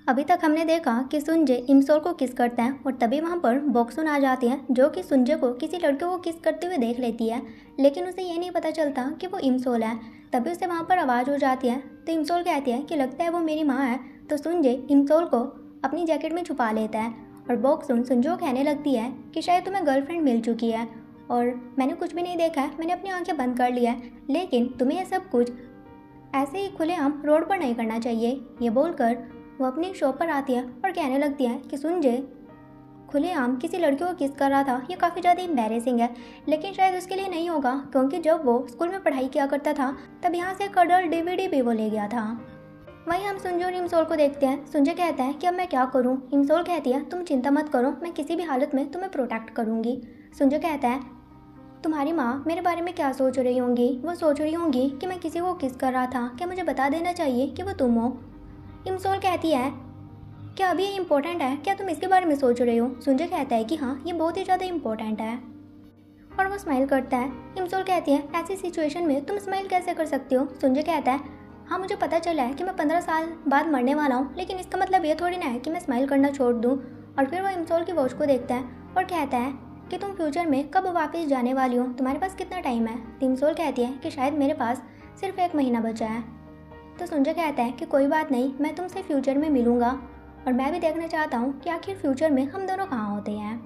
अभी तक हमने देखा कि सुंजे इमसोल को किस करता है और तभी वहाँ पर बॉक्सुन आ जाती है जो कि सुंजे को किसी लड़के को किस करते हुए देख लेती है, लेकिन उसे ये नहीं पता चलता कि वो इमसोल है। तभी उसे वहाँ पर आवाज़ हो जाती है तो इमसोल कहती है कि लगता है वो मेरी माँ है। तो सुंजे इमसोल को अपनी जैकेट में छुपा लेता है और बॉक्सुन सुंजे को कहने लगती है कि शायद तुम्हें गर्लफ्रेंड मिल चुकी है और मैंने कुछ भी नहीं देखा है, मैंने अपनी आंखें बंद कर लिया है, लेकिन तुम्हें यह सब कुछ ऐसे ही खुलेआम रोड पर नहीं करना चाहिए। ये बोलकर वो अपनी शॉप पर आती है और कहने लगती है कि सुंजे खुलेआम किसी लड़की को किस कर रहा था, ये काफ़ी ज़्यादा एम्बैरेसिंग है, लेकिन शायद उसके लिए नहीं होगा क्योंकि जब वो स्कूल में पढ़ाई किया करता था तब यहाँ से कडल डीवीडी भी वो ले गया था। वहीं हम सुंजे और इमसोल को देखते हैं। सुंजे कहता है कि अब मैं क्या करूँ। इमसोल कहती है तुम चिंता मत करो, मैं किसी भी हालत में तुम्हें प्रोटेक्ट करूँगी। सुंजे कहता है तुम्हारी माँ मेरे बारे में क्या सोच रही होंगी, वो सोच रही होंगी कि मैं किसी को किस कर रहा था, क्या मुझे बता देना चाहिए कि वो तुम हो। इमसोल कहती है क्या अभी ये इम्पोर्टेंट है, क्या तुम इसके बारे में सोच रहे हो। सुंजे कहता है कि हाँ ये बहुत ही ज़्यादा इम्पोर्टेंट है और वो स्माइल करता है। इमसोल कहती है ऐसी सिचुएशन में तुम स्माइल कैसे कर सकते हो। सुंजे कहता है हाँ मुझे पता चला है कि मैं 15 साल बाद मरने वाला हूँ, लेकिन इसका मतलब ये थोड़ी ना है कि मैं स्माइल करना छोड़ दूँ। और फिर वो इमसोल की वॉच को देखता है और कहता है कि तुम फ्यूचर में कब वापस जाने वाली हो, तुम्हारे पास कितना टाइम है। इमसोल कहती है कि शायद मेरे पास सिर्फ 1 महीना बचा है। तो सुंजे कहता है कि कोई बात नहीं, मैं तुमसे फ्यूचर में मिलूंगा और मैं भी देखना चाहता हूँ कि आखिर फ्यूचर में हम दोनों कहाँ होते हैं।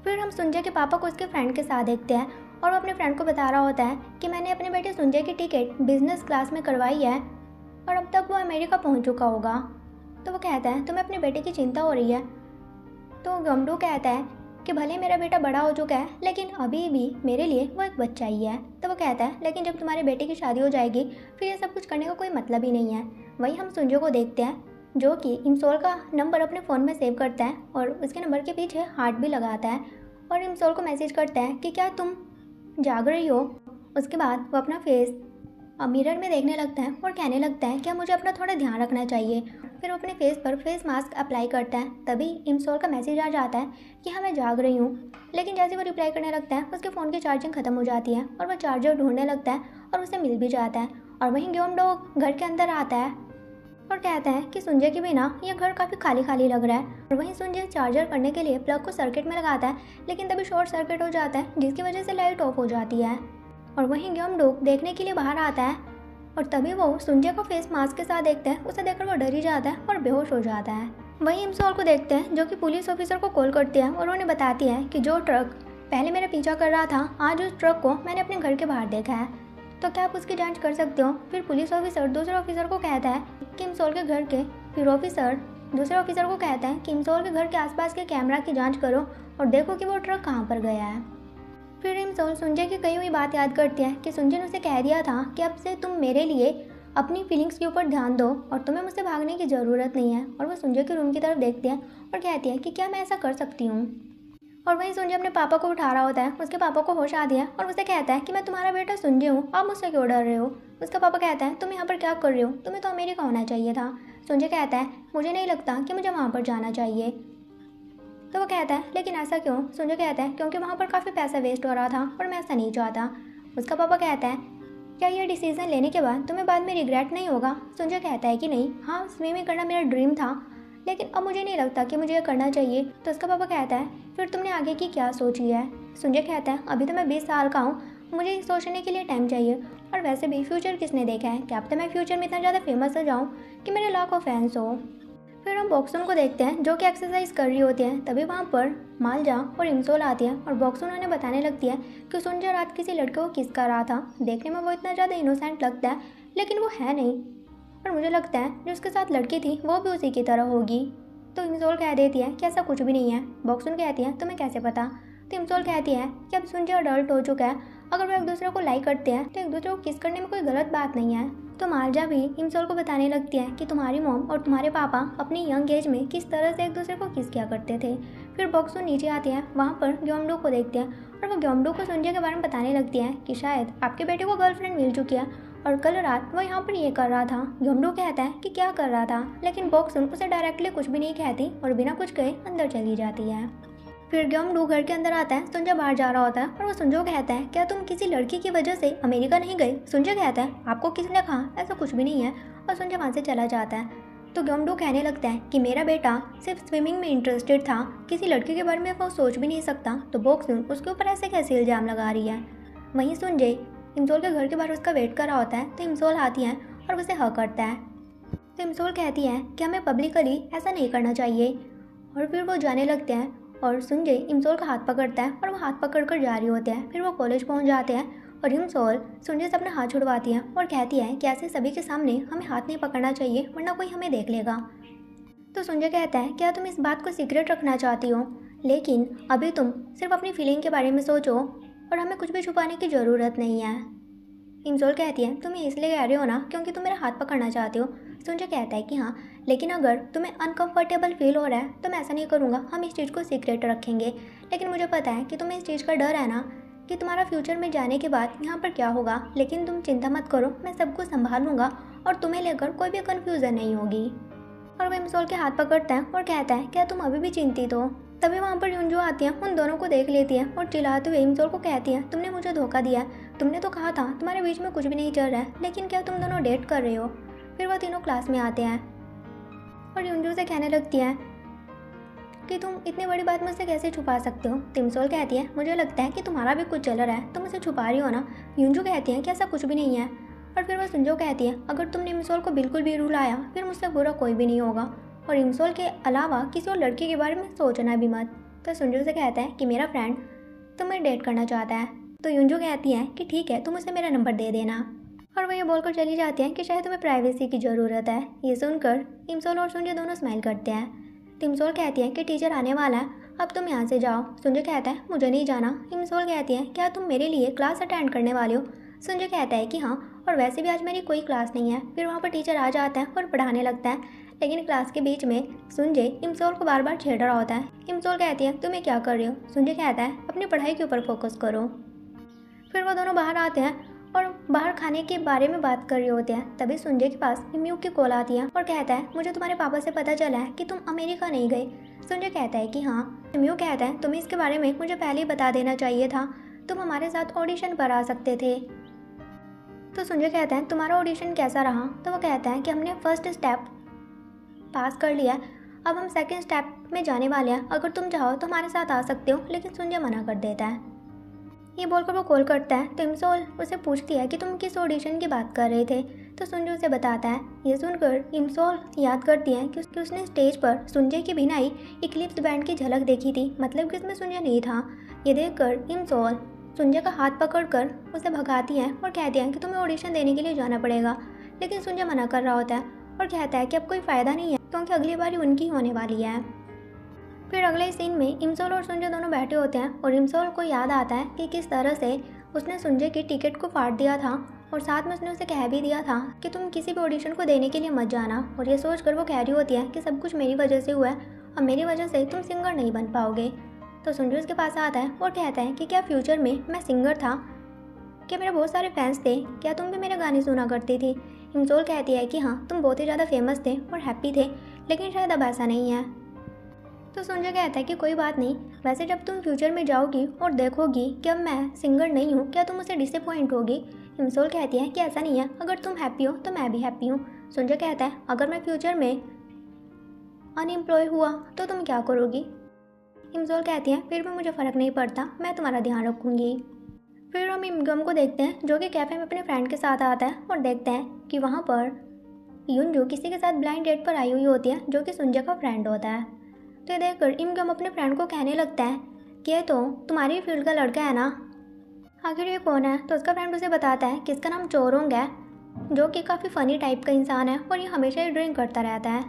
फिर हम सुंजे के पापा को उसके फ्रेंड के साथ देखते हैं और वो अपने फ्रेंड को बता रहा होता है कि मैंने अपने बेटे सुंजे की टिकट बिजनेस क्लास में करवाई है और अब तक वो अमेरिका पहुँच चुका होगा। तो वो कहता है तुम्हें अपने बेटे की चिंता हो रही है। तो गमडू कहता है कि भले मेरा बेटा बड़ा हो चुका है लेकिन अभी भी मेरे लिए वो एक बच्चा ही है। तो वो कहता है लेकिन जब तुम्हारे बेटे की शादी हो जाएगी फिर ये सब कुछ करने का कोई मतलब ही नहीं है। वहीं हम सुंजो को देखते हैं जो कि इमसोल का नंबर अपने फ़ोन में सेव करता है और उसके नंबर के पीछे हार्ट भी लगाता है और इमसोल को मैसेज करता है कि क्या तुम जाग रही हो। उसके बाद वो अपना फेस मिरर में देखने लगता है और कहने लगता है क्या मुझे अपना थोड़ा ध्यान रखना चाहिए। फिर वो अपने फेस पर फेस मास्क अप्लाई करता है। तभी इमसोल का मैसेज आ जाता है कि हाँ मैं जाग रही हूँ, लेकिन जैसे वो रिप्लाई करने लगता है उसके फ़ोन की चार्जिंग ख़त्म हो जाती है और वह चार्जर ढूंढने लगता है और उसे मिल भी जाता है। और वहीं ग्योमडो घर के अंदर आता है और कहता है कि सुंजे के बिना यह घर काफ़ी खाली खाली लग रहा है। और वहीं सुंजे चार्जर करने के लिए प्लग को सर्किट में लगाता है, लेकिन तभी शॉर्ट सर्किट हो जाता है जिसकी वजह से लाइट ऑफ हो जाती है। और वहीं ग्योमडो देखने के लिए बाहर आता है और तभी वो सुंजे को फेस मास्क के साथ देखता है। उसे देखकर वो डर ही जाता है और बेहोश हो जाता है। वहीं इमसोल को देखते हैं जो कि पुलिस ऑफिसर को कॉल करती है और उन्हें बताती है कि जो ट्रक पहले मेरा पीछा कर रहा था आज उस ट्रक को मैंने अपने घर के बाहर देखा है, तो क्या आप उसकी जांच कर सकते हो। फिर पुलिस ऑफिसर दूसरे ऑफिसर को कहता है कि इमसोल के घर के फिर ऑफिसर दूसरे ऑफिसर को कहता है कि इमसोल के घर के आसपास के कैमरा की जांच करो और देखो कि वो ट्रक कहाँ पर गया है। फिर इमसोल सुंजे की कही हुई बात याद करती है कि सुंजे ने उसे कह दिया था कि अब से तुम मेरे लिए अपनी फीलिंग्स के ऊपर ध्यान दो और तुम्हें मुझसे भागने की ज़रूरत नहीं है। और वो सुंजे के रूम की तरफ देखती है और कहती है कि क्या मैं ऐसा कर सकती हूँ। और वहीं सुंजे अपने पापा को उठा रहा होता है। उसके पापा को होश आ दिया और उसे कहता है कि मैं तुम्हारा बेटा सुंजे हूँ, आप मुझसे क्यों डर रहे हो। उसका पापा कहता है तुम यहाँ पर क्या कर रहे हो, तुम्हें तो अमेरिका होना चाहिए था। सुंजे कहता है मुझे नहीं लगता कि मुझे वहाँ पर जाना चाहिए। तो वो कहता है लेकिन ऐसा क्यों। सुंजे कहता है क्योंकि वहाँ पर काफ़ी पैसा वेस्ट हो रहा था और मैं ऐसा नहीं चाहता। उसका पापा कहता है क्या ये डिसीज़न लेने के बाद तुम्हें बाद में रिग्रेट नहीं होगा। सुंजे कहता है कि नहीं, हाँ स्विमिंग करना मेरा ड्रीम था लेकिन अब मुझे नहीं लगता कि मुझे यह करना चाहिए। तो उसका पापा कहता है फिर तुमने आगे की क्या सोची है। सुंजे कहता है अभी तो मैं 20 साल का हूँ, मुझे सोचने के लिए टाइम चाहिए और वैसे भी फ्यूचर किसने देखा है, क्या अब तो मैं फ्यूचर में इतना ज़्यादा फेमस हो जाऊँ कि मेरे लाखों फैंस हो। फिर हम बॉक्सुन को देखते हैं जो कि एक्सरसाइज कर रही होती है। तभी वहाँ पर मालजा और इमसोल आती है और बॉक्सुन उन्हें बताने लगती है कि सुंजे रात किसी लड़के को किस कर रहा था। देखने में वो इतना ज़्यादा इनोसेंट लगता है लेकिन वो है नहीं और मुझे लगता है जो उसके साथ लड़की थी वो भी उसी की तरह होगी। तो इमसोल कह देती है कि ऐसा कुछ भी नहीं है। बॉक्सुन कहती है तुम्हें कैसे पता। तो इमसोल कहती है कि अब सुंजे अडल्ट हो चुका है, अगर वो एक दूसरे को लाइक करते हैं तो एक दूसरे को किस करने में कोई गलत बात नहीं है। तो मालजा भी इमसोल को बताने लगती है कि तुम्हारी मॉम और तुम्हारे पापा अपनी यंग एज में किस तरह से एक दूसरे को किस किया करते थे। फिर बॉक्सुन नीचे आती है, वहाँ पर ग्योमडो को देखते हैं और वो ग्योमडो को सुंजे के बारे में बताने लगती है कि शायद आपके बेटे को गर्लफ्रेंड मिल चुकी है और कल रात वो यहाँ पर ये कर रहा था। ग्योमडो कहता है कि क्या कर रहा था, लेकिन बॉक्सुन उसे डायरेक्टली कुछ भी नहीं कहती और बिना कुछ कहे अंदर चली जाती है। फिर ग्योमडो घर के अंदर आता है। सुंजे बाहर जा रहा होता है और वो सुंजे को कहता है क्या तुम किसी लड़की की वजह से अमेरिका नहीं गए। सुंजे कहता है आपको किसने कहा, ऐसा कुछ भी नहीं है और सुंजे वहाँ से चला जाता है। तो ग्योमडू कहने लगता है कि मेरा बेटा सिर्फ स्विमिंग में इंटरेस्टेड था, किसी लड़के के बारे में वो सोच भी नहीं सकता, तो बॉक्सून उसके ऊपर ऐसे कैसे इल्ज़ाम लगा रही है। वहीं सुनजे इमसोल के घर के बाहर उसका वेट कर रहा होता है, तो इमसोल आती है और उसे हक करता है। तो इमसोल कहती है कि हमें पब्लिकली ऐसा नहीं करना चाहिए, और फिर वो जाने लगते हैं और सुनजे इमसोल का हाथ पकड़ता है और वो हाथ पकड़ कर जा रही होते हैं। फिर वो कॉलेज पहुंच जाते हैं और इमसोल सुनजे से अपना हाथ छुड़वाती है और कहती है कि ऐसे सभी के सामने हमें हाथ नहीं पकड़ना चाहिए, वरना कोई हमें देख लेगा। तो सुनजे कहता है क्या तुम इस बात को सीक्रेट रखना चाहती हो, लेकिन अभी तुम सिर्फ अपनी फीलिंग के बारे में सोचो और हमें कुछ भी छुपाने की ज़रूरत नहीं है। इमसोल कहती है तुम ये इसलिए कह रहे हो ना क्योंकि तुम मेरा हाथ पकड़ना चाहते हो। सुनजे कहता है कि हाँ, लेकिन अगर तुम्हें अनकंफर्टेबल फील हो रहा है तो मैं ऐसा नहीं करूँगा, हम इस चीज़ को सीक्रेट रखेंगे। लेकिन मुझे पता है कि तुम्हें इस चीज़ का डर है ना कि तुम्हारा फ्यूचर में जाने के बाद यहाँ पर क्या होगा, लेकिन तुम चिंता मत करो, मैं सब कुछ संभालूंगा और तुम्हें लेकर कोई भी कन्फ्यूज़न नहीं होगी। और वो इमसोल के हाथ पकड़ता है और कहता है क्या तुम अभी भी चिंतित हो। तभी वहाँ पर युंजू आती है, उन दोनों को देख लेती है और चिल्लाते हुए इमसोल को कहती है तुमने मुझे धोखा दिया, तुमने तो कहा था तुम्हारे बीच में कुछ भी नहीं चल रहा है, लेकिन क्या तुम दोनों डेट कर रहे हो। फिर वो तीनों क्लास में आते हैं और युंजू से कहने लगती है कि तुम इतनी बड़ी बात मुझसे कैसे छुपा सकते हो। इमसोल कहती है मुझे लगता है कि तुम्हारा भी कुछ चल रहा है, तुम मुझे छुपा रही हो ना। युंजू कहती है कि ऐसा कुछ भी नहीं है। और फिर वह सुंजो कहती है अगर तुमने इमसोल को बिल्कुल भी रुलाया फिर मुझसे बुरा कोई भी नहीं होगा, और इमसोल के अलावा किसी और लड़की के बारे में सोचना भी मत। तो सुंजो से कहता है कि मेरा फ्रेंड तुम्हें डेट करना चाहता है। तो युंजू कहती है कि ठीक है, तुम उसे मेरा नंबर दे देना। और वह ये बोलकर चली जाती है कि शायद तुम्हें प्राइवेसी की ज़रूरत है। ये सुनकर इमसोल और सुंजो दोनों स्माइल करते हैं। तो इमसोल कहती है कि टीचर आने वाला है, अब तुम यहाँ से जाओ। सुंजो कहता है मुझे नहीं जाना। इमसोल कहती है क्या तुम मेरे लिए क्लास अटेंड करने वाले हो। सुंजो कहता है कि हाँ, और वैसे भी आज मेरी कोई क्लास नहीं है। फिर वहाँ पर टीचर आ जाता है और पढ़ाने लगता है, लेकिन क्लास के बीच में सुंजे इमसोल को बार बार छेड़ रहा होता है। इमसोल कहती है तुम ये क्या कर रही हो। सुंजे कहता है अपनी पढ़ाई के ऊपर फोकस करो। फिर वो दोनों बाहर आते हैं और बाहर खाने के बारे में बात कर रहे होते हैं। तभी सुंजे के पास म्यू की कॉल आती है और कहता है मुझे तुम्हारे पापा से पता चला है कि तुम अमेरिका नहीं गए। सुंजे कहता है कि हाँ। म्यू कहता है तुम्हें इसके बारे में मुझे पहले ही बता देना चाहिए था, तुम हमारे साथ ऑडिशन पर आ सकते थे। तो सुंजे कहता है तुम्हारा ऑडिशन कैसा रहा। तो वो कहता है कि हमने फर्स्ट स्टेप पास कर लिया, अब हम सेकंड स्टेप में जाने वाले हैं, अगर तुम चाहो तो हमारे साथ आ सकते हो। लेकिन सुंजे मना कर देता है। ये बोलकर वो कॉल करता है। तो इमसोल उसे पूछती है कि तुम किस ऑडिशन की बात कर रहे थे। तो सुंजे उसे बताता है। ये सुनकर इमसोल याद करती है कि उसने स्टेज पर सुंजे की बिनाई इक्लिप्स बैंड की झलक देखी थी, मतलब कि इसमें सुंजे नहीं था। ये देखकर इमसोल सुंजे का हाथ पकड़कर उसे भगाती है और कहती है कि तुम्हें ऑडिशन देने के लिए जाना पड़ेगा। लेकिन सुंजे मना कर रहा होता है और कहता है कि अब कोई फ़ायदा नहीं है क्योंकि अगली बारी उनकी होने वाली है। फिर अगले सीन में इमसोल और सुंजे दोनों बैठे होते हैं और इमसोल को याद आता है कि किस तरह से उसने सुंजे की टिकट को फाड़ दिया था, और साथ में उसने उसे कह भी दिया था कि तुम किसी भी ऑडिशन को देने के लिए मत जाना। और ये सोचकर वो कह रही होती है कि सब कुछ मेरी वजह से हुआ है और मेरी वजह से तुम सिंगर नहीं बन पाओगे। तो सुंजे उसके पास आता है और कहता है कि क्या फ्यूचर में मैं सिंगर था, क्या मेरे बहुत सारे फैंस थे, क्या तुम भी मेरे गाने सुना करती थी। इमसोल कहती है कि हाँ, तुम बहुत ही ज़्यादा फेमस थे और हैप्पी थे, लेकिन शायद अब ऐसा नहीं है। तो सुंजे कहता है कि कोई बात नहीं, वैसे जब तुम फ्यूचर में जाओगी और देखोगी कि अब मैं सिंगर नहीं हूँ, क्या तुम मुझसे डिसअपॉइंट होगी। इमसोल कहती है कि ऐसा नहीं है, अगर तुम हैप्पी हो तो मैं भी हैप्पी हूँ। सुंजे कहता है अगर मैं फ्यूचर में अनएम्प्लॉय हुआ तो तुम क्या करोगी। इमसोल कहती है फिर भी मुझे फ़र्क नहीं पड़ता, मैं तुम्हारा ध्यान रखूँगी। फिर हम इमगम को देखते हैं जो कि कैफ़े में अपने फ्रेंड के साथ आता है और देखते हैं कि वहाँ पर युंजू किसी के साथ ब्लाइंड डेट पर आई हुई होती है जो कि सुंजे का फ्रेंड होता है। तो ये देखकर इमगम अपने फ्रेंड को कहने लगता है कि ये तो तुम्हारी फील्ड का लड़का है ना, आखिर ये कौन है। तो उसका फ्रेंड उसे बताता है कि इसका नाम चोरोंग है, जो कि काफ़ी फ़नी टाइप का इंसान है और ये हमेशा ही ड्रिंक करता रहता है।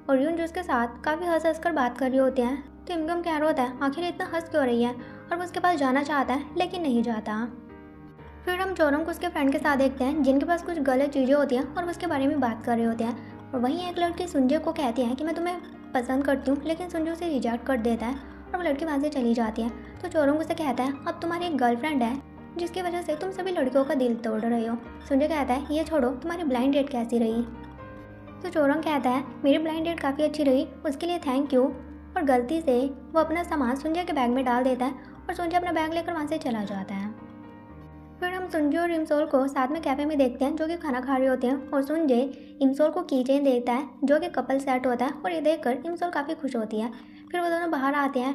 और युंजू उसके साथ काफ़ी हंस हंस कर बात कर रही होती हैं। तो इमगम कह रहा होता है आखिर इतना हंस क्यों रही है, और वो उसके पास जाना चाहता है लेकिन नहीं जाता। फिर हम चोरोंग को उसके फ्रेंड के साथ देखते हैं जिनके पास कुछ गलत चीज़ें होती हैं और उसके बारे में बात कर रहे होते हैं। और वहीं एक लड़की सुंजे को कहती है कि मैं तुम्हें पसंद करती हूँ, लेकिन सुंजे उसे रिजेक्ट कर देता है और वो लड़की वहाँ से चली जाती है। तो चोरोंग उसे कहता है अब तुम्हारी एक गर्लफ्रेंड है जिसकी वजह से तुम सभी लड़कियों का दिल तोड़ रहे हो। सुंजे कहता है ये छोड़ो, तुम्हारी ब्लाइंड डेट कैसी रही। तो चोरोंग कहता है मेरी ब्लाइंड डेट काफ़ी अच्छी रही, उसके लिए थैंक यू। और गलती से वो अपना सामान सुंजे के बैग में डाल देता है और सुंजे अपना बैग लेकर वहाँ से चला जाता है। फिर हम सुंजे और इमसोल को साथ में कैफे में देखते हैं जो कि खाना खा रहे होते हैं और सुंजे इमसोल को कीचेन देता है जो कि कपल सेट होता है और ये देखकर इमसोल काफ़ी खुश होती है। फिर वो दोनों बाहर आते हैं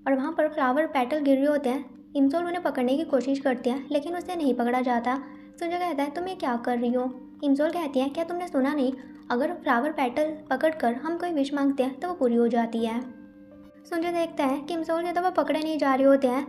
और वहाँ पर फ्लावर पेटल गिर रहे होते हैं। इमसोल उन्हें पकड़ने की कोशिश करती है लेकिन उसे नहीं पकड़ा जाता। सुंजे कहता है तुम ये क्या कर रही हो। इमसोल कहती है क्या तुमने सुना नहीं, अगर फ्लावर पेटल पकड़कर हम कोई विश मांगते हैं तो वो पूरी हो जाती है। सुंजे देखता है कि इमसोल के तो वो पकड़े नहीं जा रहे होते हैं,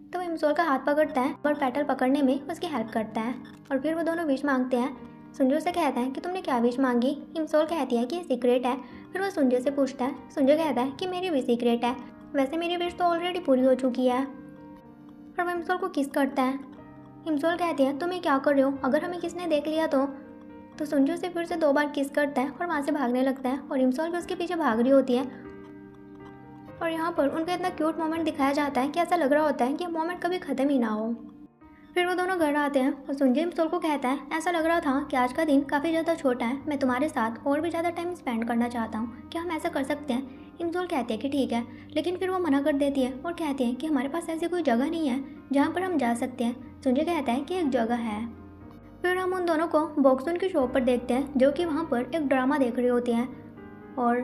तो वो इमसोल का हाथ पकड़ता है और पेटल पकड़ने में उसकी हेल्प करता है और फिर वो दोनों विश मांगते हैं। सुंजे से कहता है कि तुमने क्या विश मांगी। इमसोल कहती है कि ये सीक्रेट है। फिर वो सुंजे से पूछता है। सुंजे कहता है कि मेरी भी सीक्रेट है, वैसे मेरी विश तो ऑलरेडी पूरी हो चुकी है। और वो इमसोल को किस करता है। इमसोल कहती है तुम ये क्या कर रहे हो, अगर हमें किसने देख लिया तो सुंजे से फिर से 2 बार किस करता है और वहाँ से भागने लगता है और इमसोल भी उसके पीछे भाग रही होती है। और यहाँ पर उनका इतना क्यूट मोमेंट दिखाया जाता है कि ऐसा लग रहा होता है कि मोमेंट कभी ख़त्म ही ना हो। फिर वो दोनों घर आते हैं और सुंजे इमसोल को कहता है ऐसा लग रहा था कि आज का दिन काफ़ी ज़्यादा छोटा है, मैं तुम्हारे साथ और भी ज़्यादा टाइम स्पेंड करना चाहता हूँ, क्या हम ऐसा कर सकते हैं। इमसोल कहती है कि ठीक है, लेकिन फिर वो मना कर देती है और कहती है कि हमारे पास ऐसी कोई जगह नहीं है जहाँ पर हम जा सकते हैं। सुंजे कहता है कि एक जगह है। फिर हम उन दोनों को बॉक्सुन की शॉप पर देखते हैं जो कि वहाँ पर एक ड्रामा देख रहे होते हैं और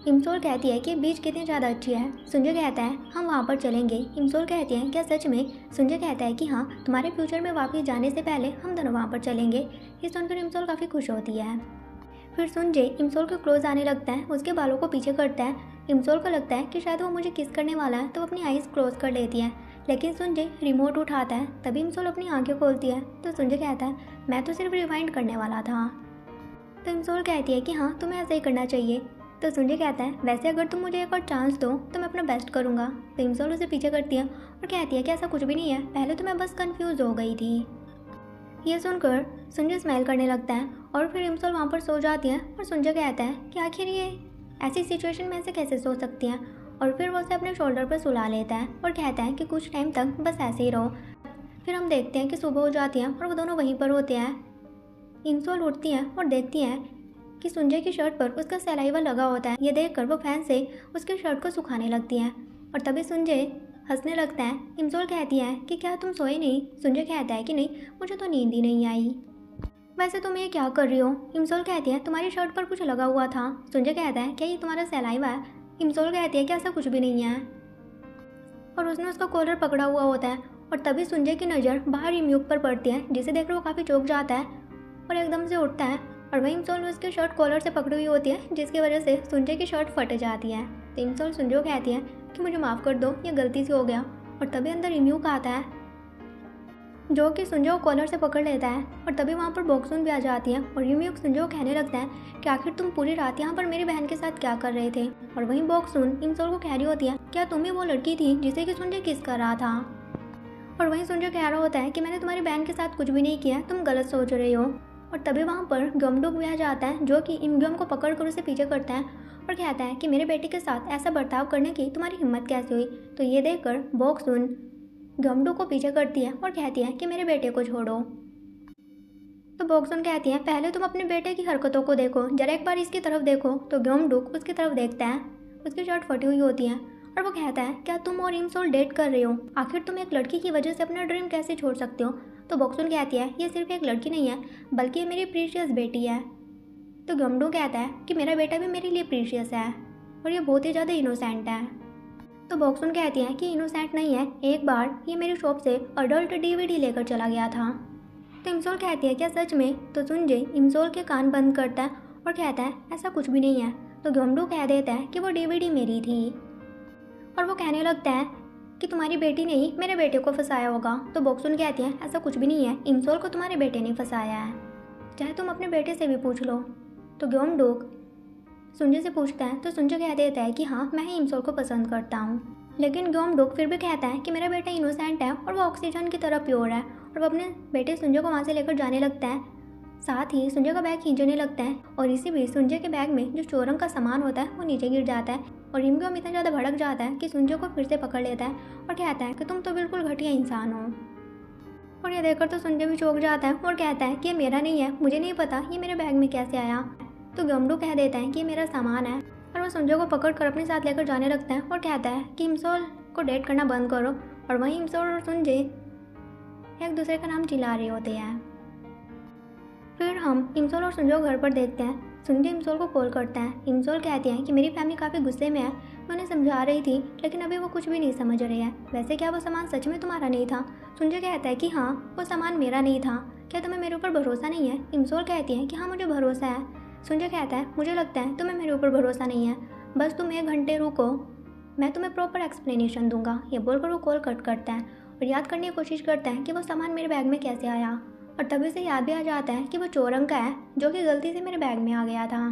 इमसोल कहती है कि बीच कितनी ज़्यादा अच्छी है। सुंजे कहता है हम वहाँ पर चलेंगे। इमसोल कहती है क्या सच में। सुंजे कहता है कि हाँ, तुम्हारे फ्यूचर में वापस जाने से पहले हम दोनों वहाँ पर चलेंगे। ये सुनकर इमसोल काफ़ी खुश होती है। फिर सुंजे इमसोल के क्लोज आने लगता है, उसके बालों को पीछे करता है। इमसोल को लगता है कि शायद वो मुझे किस करने वाला है तो वो अपनी आईज़ क्लोज कर लेती है, लेकिन सुंजे रिमोट उठाता है। तभी इमसोल अपनी आंखें खोलती है तो सुंजे कहता है मैं तो सिर्फ रिवाइंड करने वाला था। तो इमसोल कहती है कि हाँ, तुम्हें ऐसा ही करना चाहिए। तो सुंजे कहता है वैसे अगर तुम मुझे एक और चांस दो तो मैं अपना बेस्ट करूँगा। तो इमसोल उसे पीछे करती है और कहती है कि ऐसा कुछ भी नहीं है, पहले तो मैं बस कंफ्यूज हो गई थी। ये सुनकर सुंजे स्माइल करने लगता है और फिर इमसोल वहाँ पर सो जाती है और सुंजे कहता है कि आखिर ये ऐसी सिचुएशन में से कैसे सो सकती हैं। और फिर वो उसे अपने शोल्डर पर सुला लेता है और कहता है कि कुछ टाइम तक बस ऐसे ही रहो। फिर हम देखते हैं कि सुबह हो जाती है और वो दोनों वहीं पर होते हैं। इमसोल उठती हैं और देखती हैं कि सुंजे की शर्ट पर उसका सलाइवा लगा होता है। ये देखकर वो फैन से उसकी शर्ट को सुखाने लगती हैं और तभी सुंजे हंसने लगता है। इमसोल कहती है कि क्या तुम सोए नहीं। सुंजे कहता है कि नहीं, मुझे तो नींद ही नहीं आई। वैसे तुम ये क्या कर रही हो। इमसोल कहती है तुम्हारी शर्ट पर कुछ लगा हुआ था। सुंजे कहता है क्या ये तुम्हारा सलाइवा है। इमसोल कहती है कि ऐसा कुछ भी नहीं है और उसने उसका कॉलर पकड़ा हुआ होता है। और तभी सुंजे की नज़र बाहर इमयूक पर पड़ती है, जिसे देखकर वो काफ़ी चौंक जाता है और एकदम से उठता है और वही इमसोल उसकी शर्ट कॉलर से पकड़ी हुई होती है, जिसकी वजह से सुंजे की शर्ट फट जाती है। तो इमसोल सुंजे को कहती है कि मुझे माफ़ कर दो, ये गलती से हो गया। और तभी अंदर इमयूक आता है जो कि सुंजे को कॉलर से पकड़ लेता है और तभी वहाँ पर बॉक्सुन भी आ जाती है और इमयूक सुंजे को कहने लगता है कि आखिर तुम पूरी रात यहाँ पर मेरी बहन के साथ क्या कर रहे थे। और वहीं बॉक्सुन इमसोल को कह रही होती है क्या तुम ही वो लड़की थी जिसे कि सुंजे किस कर रहा था। और वहीं सुंजे कह रहा होता है कि मैंने तुम्हारी बहन के साथ कुछ भी नहीं किया, तुम गलत सोच रहे हो। और तभी वहाँ पर गमडुक भी आ जाता है जो कि इमगम को पकड़ कर उसे पीछे करता है और कहता है कि मेरे बेटे के साथ ऐसा बर्ताव करने की तुम्हारी हिम्मत कैसे हुई। तो ये देखकर बॉक्सुन गमडू को पीछे करती है और कहती है कि मेरे बेटे को छोड़ो। तो बॉक्सुन कहती है पहले तुम अपने बेटे की हरकतों को देखो, जरा एक बार इसकी तरफ देखो। तो गमडुक उसकी तरफ देखता है, उसकी शर्ट फटी हुई होती है और वो कहता है क्या तुम और इमसोल डेट कर रहे हो, आखिर तुम एक लड़की की वजह से अपना ड्रीम कैसे छोड़ सकते हो। तो बॉक्सुन कहती है ये सिर्फ एक लड़की नहीं है बल्कि ये मेरी प्रीशियस बेटी है। तो गमडू कहता है कि मेरा बेटा भी मेरे लिए प्रीशियस है और ये बहुत ही ज़्यादा इनोसेंट है। तो बॉक्सुन कहती है कि इनोसेंट नहीं है, एक बार ये मेरी शॉप से अडल्ट डीवीडी लेकर चला गया था। तो इमसोल कहती है क्या सच में। तो सुंजे इमसोल के कान बंद करता है और कहता है ऐसा कुछ भी नहीं है। तो गमडू कह देता है कि वो डीवीडी मेरी थी और वो कहने लगता है कि तुम्हारी बेटी ने ही मेरे बेटे को फंसाया होगा। तो बॉक्सुन कहती है ऐसा कुछ भी नहीं है, इमसोल को तुम्हारे बेटे ने फंसाया है, चाहे तुम अपने बेटे से भी पूछ लो। तो गमडुक सुंजे से पूछता है तो सुंजे कह देता है कि हाँ, मैं ही इमसोल को पसंद करता हूँ। लेकिन गमडुक फिर भी कहता है कि मेरा बेटा इनोसेंट है और वो ऑक्सीजन की तरह प्योर है और वो अपने बेटे सुंजे को वहाँ से लेकर जाने लगता है। साथ ही सुंजे का बैग खींचने लगता है और इसी बीच सुंजे के बैग में जो चोरम का सामान होता है वो नीचे गिर जाता है और इमगम इतना ज़्यादा भड़क जाता है कि सुंजे को फिर से पकड़ लेता है और कहता है कि तुम तो बिल्कुल घटिया इंसान हो। और ये देखकर तो सुंजे भी चौंक जाता है और कहता है कि ये मेरा नहीं है, मुझे नहीं पता ये मेरे बैग में कैसे आया। तो गमडू कह देता है कि ये मेरा सामान है और वो सुंजे को पकड़ कर अपने साथ लेकर जाने लगता है और कहता है कि इमसोल को डेट करना बंद करो। और वहीं इमसोल और सुंजे एक दूसरे का नाम चिल्ला रहे होते हैं। फिर हम इमसोल और सुंजो घर पर देखते हैं। सुंजो इमसोल को कॉल करता है। इमसोल कहती है कि मेरी फैमिली काफ़ी गुस्से में है, मैं उन्हें समझा रही थी लेकिन अभी वो कुछ भी नहीं समझ रहे हैं। वैसे क्या वो सामान सच में तुम्हारा नहीं था? सुंजो कहता है कि हाँ, वो सामान मेरा नहीं था। क्या तुम्हें मेरे ऊपर भरोसा नहीं है? इमसोल कहती है कि हाँ, मुझे भरोसा है। सुंजो कहता है मुझे लगता है तुम्हें मेरे ऊपर भरोसा नहीं है, बस तुम 1 घंटे रुको, मैं तुम्हें प्रॉपर एक्सप्लेनेशन दूंगा। ये बोलकर वो कॉल कट करता है और याद करने की कोशिश करता है कि वो सामान मेरे बैग में कैसे आया, और तभी उसे याद भी आ जाता है कि वो चोरंग का है जो कि गलती से मेरे बैग में आ गया था।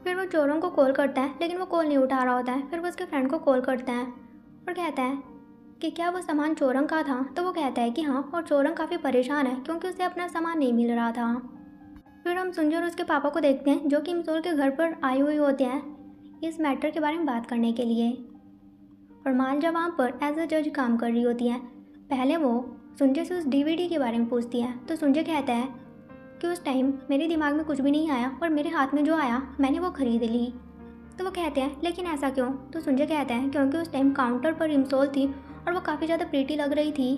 फिर वो चोरंग को कॉल करता है लेकिन वो कॉल नहीं उठा रहा होता है। फिर वो उसके फ्रेंड को कॉल करता है और कहता है कि क्या वो सामान चोरंग का था? तो वो कहता है कि हाँ, और चोरंग काफ़ी परेशान है क्योंकि उसे अपना सामान नहीं मिल रहा था। फिर हम सुंजो और उसके पापा को देखते हैं जो कि इमसोल के घर पर आई हुई होते हैं इस मैटर के बारे में बात करने के लिए, और मालजा वहाँ पर एज अ जज काम कर रही होती है। पहले वो सुंजो से उस डीवीडी के बारे में पूछती है तो सुंजो कहता है कि उस टाइम मेरे दिमाग में कुछ भी नहीं आया और मेरे हाथ में जो आया मैंने वो खरीद ली। तो वो कहते हैं लेकिन ऐसा क्यों? तो सुंजो कहता है क्योंकि उस टाइम काउंटर पर इमसोल थी और वो काफ़ी ज़्यादा प्रीटी लग रही थी,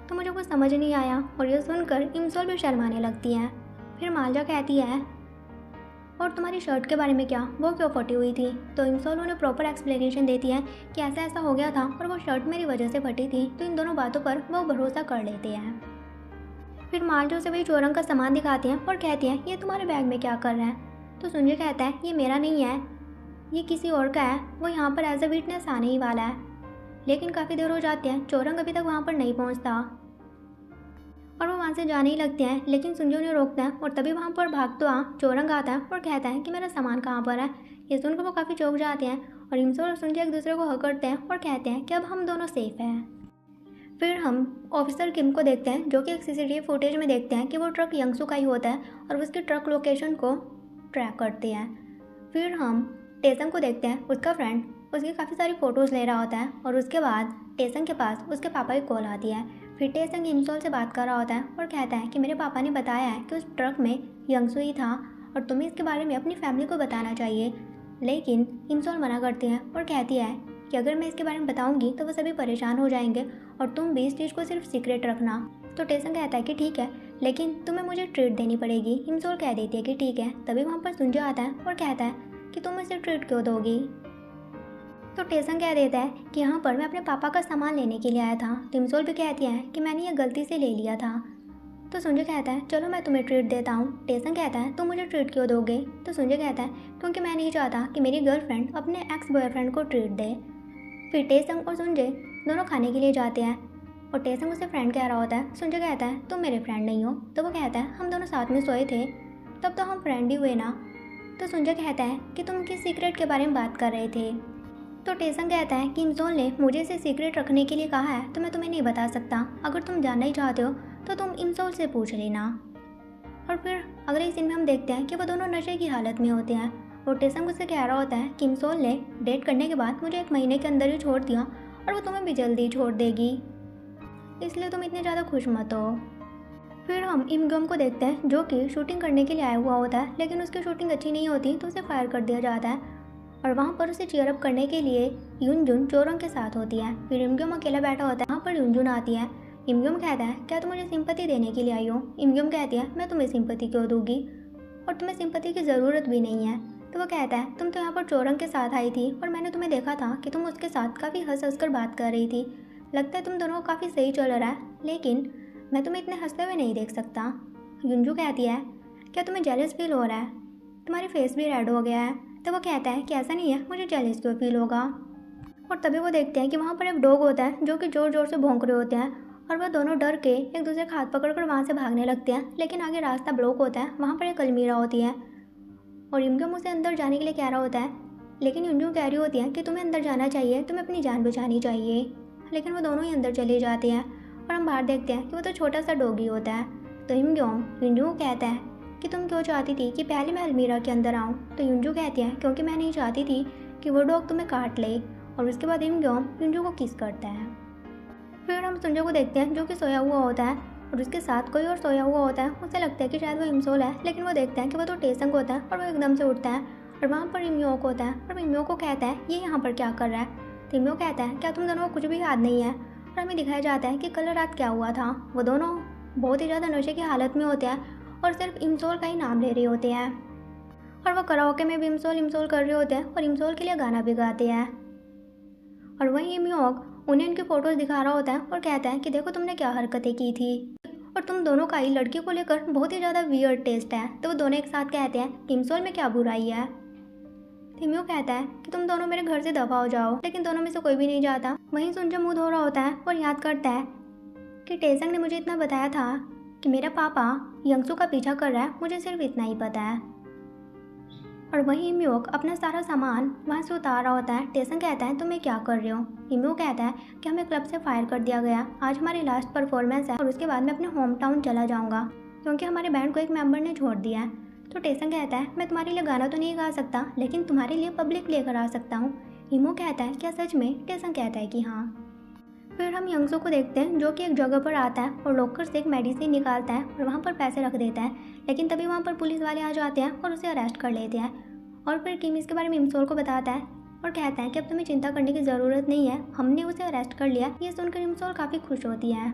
तो मुझे कुछ समझ नहीं आया। और ये सुनकर इमसोल भी शर्माने लगती है। फिर मालजा कहती है और तुम्हारी शर्ट के बारे में क्या, वो क्यों फटी हुई थी? तो इमसोल उन्हें प्रॉपर एक्सप्लेनेशन देती है कि ऐसा ऐसा हो गया था और वो शर्ट मेरी वजह से फटी थी। तो इन दोनों बातों पर वो भरोसा कर लेते हैं। फिर मालजो से वही चोरंग का सामान दिखाती हैं और कहती हैं ये तुम्हारे बैग में क्या कर रहा है? तो सुंजय कहता है ये मेरा नहीं है, ये किसी और का है, वो यहाँ पर एज अ विटनेस आने ही वाला है। लेकिन काफ़ी देर हो जाती है, चोरंग अभी तक वहाँ पर नहीं पहुँचता और वो वहाँ से जाने ही लगते हैं। लेकिन सुंजो उन्हें रोकता है और तभी वहाँ पर भागता चोरंग आता है और कहता है कि मेरा सामान कहाँ पर है। ये सुनकर वो काफ़ी चौंक जाते हैं और इमसोल और सुंजो एक दूसरे को हक करते हैं और कहते हैं कि अब हम दोनों सेफ हैं। फिर हम ऑफिसर किम को देखते हैं जो कि एक सीसीटीवी फुटेज में देखते हैं कि वो ट्रक यंगसू का ही होता है और उसकी ट्रक लोकेशन को ट्रैक करते हैं। फिर हम टेसंग को देखते हैं, उसका फ्रेंड उसकी काफ़ी सारी फ़ोटोज़ ले रहा होता है और उसके बाद टेसंग के पास उसके पापा की कॉल आती है। फिर टेसंग इमसोल से बात कर रहा होता है और कहता है कि मेरे पापा ने बताया है कि उस ट्रक में यंगसू ही था और तुम्हें इसके बारे में अपनी फैमिली को बताना चाहिए। लेकिन इमसोल मना करती है और कहती है कि अगर मैं इसके बारे में बताऊंगी तो वो सभी परेशान हो जाएंगे और तुम भी इस चीज़ को सिर्फ सीक्रेट रखना। तो टेसन कहता है कि ठीक है, लेकिन तुम्हें मुझे ट्रीट देनी पड़ेगी। इमसोल कह देती है कि ठीक है। तभी वहाँ पर सुंजो आता है और कहता है कि तुम इसे ट्रीट क्यों दोगी? तो टेसन कह देता है कि यहाँ पर मैं अपने पापा का सामान लेने के लिए आया था। तो इमसोल भी कहती है कि मैंने ये गलती से ले लिया था। तो सुंजो कहता है चलो मैं तुम्हें ट्रीट देता हूँ। टेसन कहता है तुम मुझे ट्रीट क्यों दोगे? तो सुंजो कहता है क्योंकि मैं नहीं चाहता कि मेरी गर्लफ्रेंड अपने एक्स बॉयफ्रेंड को ट्रीट दे। फिर टेसंग और सुंजय दोनों खाने के लिए जाते हैं और टेसंग उसे फ्रेंड कह रहा होता है। सुंजय कहता है तुम मेरे फ्रेंड नहीं हो। तो वो कहता है हम दोनों साथ में सोए थे, तब तो हम फ्रेंड ही हुए ना। तो सुंजय कहता है कि तुम किस सीक्रेट के बारे में बात कर रहे थे? तो टेसंग कहता है कि इमसोल ने मुझे इसे सीक्रेट रखने के लिए कहा है, तो मैं तुम्हें नहीं बता सकता। अगर तुम जानना ही चाहते हो तो तुम इमसोल से पूछ लेना। और फिर अगले सीन में हम देखते हैं कि वो दोनों नशे की हालत में होते हैं और टेसंग उससे कह रहा होता है कि इमसोल ने डेट करने के बाद मुझे 1 महीने के अंदर ही छोड़ दिया और वो तुम्हें भी जल्दी ही छोड़ देगी, इसलिए तुम इतने ज़्यादा खुश मत हो। फिर हम इमग्योम को देखते हैं जो कि शूटिंग करने के लिए आया हुआ होता है, लेकिन उसकी शूटिंग अच्छी नहीं होती तो उसे फायर कर दिया जाता है और वहाँ पर उसे चीयर अप करने के लिए युनजुन चोरंग के साथ होती है। फिर इमग्योम अकेला बैठा होता है, वहाँ पर युनजुन आती है। इमग्योम कहता है क्या तुम मुझे सिंपैथी देने के लिए आई हो? इमग्योम कहती है मैं तुम्हें सिंपैथी क्यों दूंगी और तुम्हें सिंपैथी की ज़रूरत भी नहीं है। तो वो कहता है तुम तो यहाँ पर चोरंग के साथ आई थी और मैंने तुम्हें देखा था कि तुम उसके साथ काफ़ी हंस हंस कर बात कर रही थी। लगता है तुम दोनों को काफ़ी सही चल रहा है, लेकिन मैं तुम्हें इतने हंसते हुए नहीं देख सकता। युनजू कहती है क्या तुम्हें जेलस फील हो रहा है? तुम्हारी फेस भी रेड हो गया है। तो वो कहता है कि ऐसा नहीं है, मुझे जेलस क्यों फील होगा। और तभी वो देखते हैं कि वहाँ पर एक डॉग होता है जो कि ज़ोर ज़ोर से भौंक रहे होते हैं और वह दोनों डर के एक दूसरे का हाथ पकड़कर वहाँ से भागने लगते हैं। लेकिन आगे रास्ता ब्लॉक होता है, वहाँ पर एक अलमीरा होती है और इमग्योम उसे अंदर जाने के लिए कह रहा होता है, लेकिन युनजू कह रही होती है कि तुम्हें अंदर जाना चाहिए, तुम्हें अपनी जान बचानी चाहिए। लेकिन वो दोनों ही अंदर चले जाते हैं और हम बाहर देखते हैं कि वो तो छोटा सा डॉगी होता है। तो इमग्योम युनजू को कहता है कि तुम क्यों चाहती थी कि पहले मैं अलमीरा के अंदर आऊँ? तो युनजू कहती है क्योंकि मैं नहीं चाहती थी कि वो डॉग तुम्हें काट ले। और उसके बाद इमग्योम युनजू को किस करता है। फिर हम सुंजो को देखते हैं जो कि सोया हुआ होता है और उसके साथ कोई और सोया हुआ होता है। उसे लगता है कि शायद वो इमसोल है, लेकिन वो देखते हैं कि वो तो टेसंग होता है और वो एकदम से उठता है और वहाँ पर इमयोक होता है और इमयोक को कहता है ये यहाँ पर क्या कर रहा है? तो इमयोक कहता है क्या तुम दोनों को कुछ भी याद नहीं है? और हमें दिखाया जाता है कि कल रात क्या हुआ था। वो दोनों बहुत ही ज़्यादा नशे की हालत में होते हैं और सिर्फ इमसोल का ही नाम ले रहे होते हैं और वो कराओके में भी इमसोल इमसोल कर रहे होते हैं और इमसोल के लिए गाना भी गाते हैं। और वहीं इमयोक उन्हें उनकी फ़ोटोज़ दिखा रहा होता है और कहता है कि देखो तुमने क्या हरकतें की थी और तुम दोनों का ही लड़की को लेकर बहुत ही ज़्यादा वियर्ड टेस्ट है। तो वो दोनों एक साथ कहते हैं कि इमसोल में क्या बुराई है। इमयो कहता है कि तुम दोनों मेरे घर से दफा हो जाओ, लेकिन दोनों में से कोई भी नहीं जाता। वहीं सुनजे मुँह धो रहा होता है और याद करता है कि टेसंग ने मुझे इतना बताया था कि मेरा पापा यंगसू का पीछा कर रहा है, मुझे सिर्फ इतना ही पता है। और वहीं इमयोक अपना सारा सामान वहाँ से उतार रहा होता है। टेसंग कहता है तुम ये क्या कर रहे हो। इमयो कहता है कि हमें क्लब से फायर कर दिया गया, आज हमारी लास्ट परफॉर्मेंस है और उसके बाद मैं अपने होम टाउन चला जाऊँगा क्योंकि हमारे बैंड को एक मेंबर ने छोड़ दिया है। तो टेसंग कहता है मैं तुम्हारे लिए गाना तो नहीं गा सकता, लेकिन तुम्हारे लिए पब्लिक लेकर आ सकता हूँ। इमो कहता है क्या सच में। टेसंग कहता है कि हाँ। फिर हम यंगसू को देखते हैं जो कि एक जगह पर आता है और लॉकर से एक मेडिसिन निकालता है और वहाँ पर पैसे रख देता है, लेकिन तभी वहाँ पर पुलिस वाले आ जाते हैं और उसे अरेस्ट कर लेते हैं। और फिर किम इसके बारे में इमसोल को बताता है और कहता है कि अब तुम्हें चिंता करने की ज़रूरत नहीं है, हमने उसे अरेस्ट कर लिया। ये सुनकर इमसोल काफ़ी खुश होती है।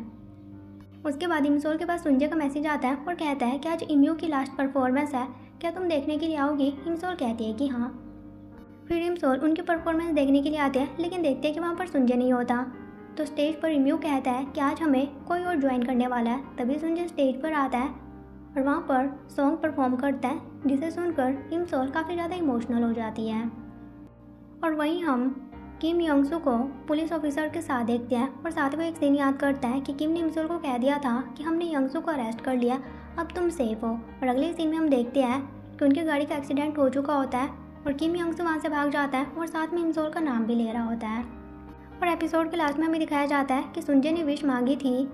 उसके बाद इमसोल के पास सुंजे का मैसेज आता है और कहता है कि आज इमयू की लास्ट परफॉर्मेंस है, क्या तुम देखने के लिए आओगी। इमसोल कहती है कि हाँ। फिर इमसोल उनकी परफॉर्मेंस देखने के लिए आते हैं, लेकिन देखते हैं कि वहाँ पर सुंजे नहीं होता। तो स्टेज पर इमयू कहता है कि आज हमें कोई और ज्वाइन करने वाला है। तभी सुंजे स्टेज पर आता है और वहाँ पर सॉन्ग परफॉर्म करता है, जिसे सुनकर इमसोल काफ़ी ज़्यादा इमोशनल हो जाती है। और वहीं हम किम यंगसू को पुलिस ऑफिसर के साथ देखते हैं और साथ में एक सीन याद करता है कि किम ने इमसोल को कह दिया था कि हमने यंगसू को अरेस्ट कर लिया, अब तुम सेफ हो। और अगले सीन में हम देखते हैं कि उनकी गाड़ी का एक्सीडेंट हो चुका होता है और किम यंगसू वहाँ से भाग जाता है और साथ में इमसोल का नाम भी ले रहा होता है। और एपिसोड के लास्ट में हमें दिखाया जाता है कि सुंजे ने विश मांगी थी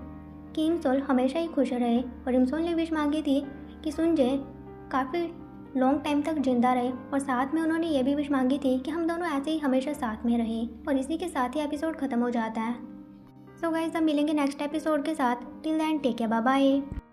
कि इमसोल हमेशा ही खुश रहे और इमसोल ने विश मांगी थी कि सुंजे काफ़ी लॉन्ग टाइम तक जिंदा रहे और साथ में उन्होंने ये भी विश मांगी थी कि हम दोनों ऐसे ही हमेशा साथ में रहें। और इसी के साथ ही एपिसोड ख़त्म हो जाता है। सो गाइस, अब मिलेंगे नेक्स्ट एपिसोड के साथ। Till then take care, bye bye.